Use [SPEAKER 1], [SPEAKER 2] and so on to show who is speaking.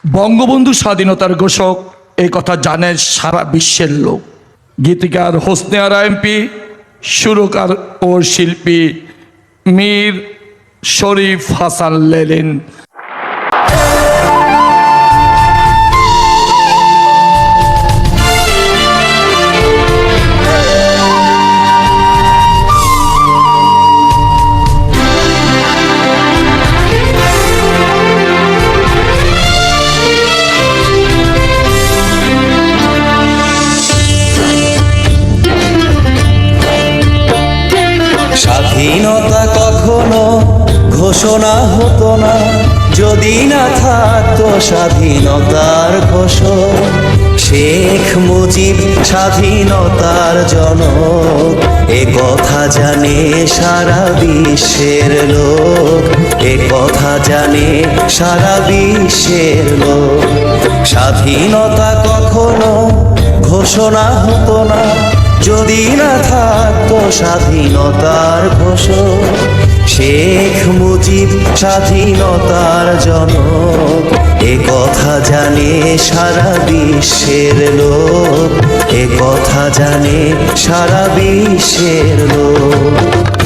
[SPEAKER 1] বঙ্গবন্ধু স্বাধীনতার ঘোষক এই কথা জানে সারা বিশ্বের লোক। গীতিকার হোসনে আরা এমপি, সুরকার ও শিল্পী মীর শরীফ হাসান লেলিন।
[SPEAKER 2] স্বাধীনতা কখনো ঘোষণা হতো না যদি না থাকতো স্বাধীনতার ঘোষক। শেখ মুজিব স্বাধীনতার জনক, এ কথা জানে সারা বিশ্বের লোক, এ কথা জানে সারা বিশ্বের লোক। স্বাধীনতা কখনো ঘোষণা হতো না যদি না থাকতো স্বাধীনতার ঘোষক। শেখ মুজিব স্বাধীনতার জনক, এ কথা জানে সারা বিশ্বের লোক, এ কথা জানে সারা বিশ্বের লোক।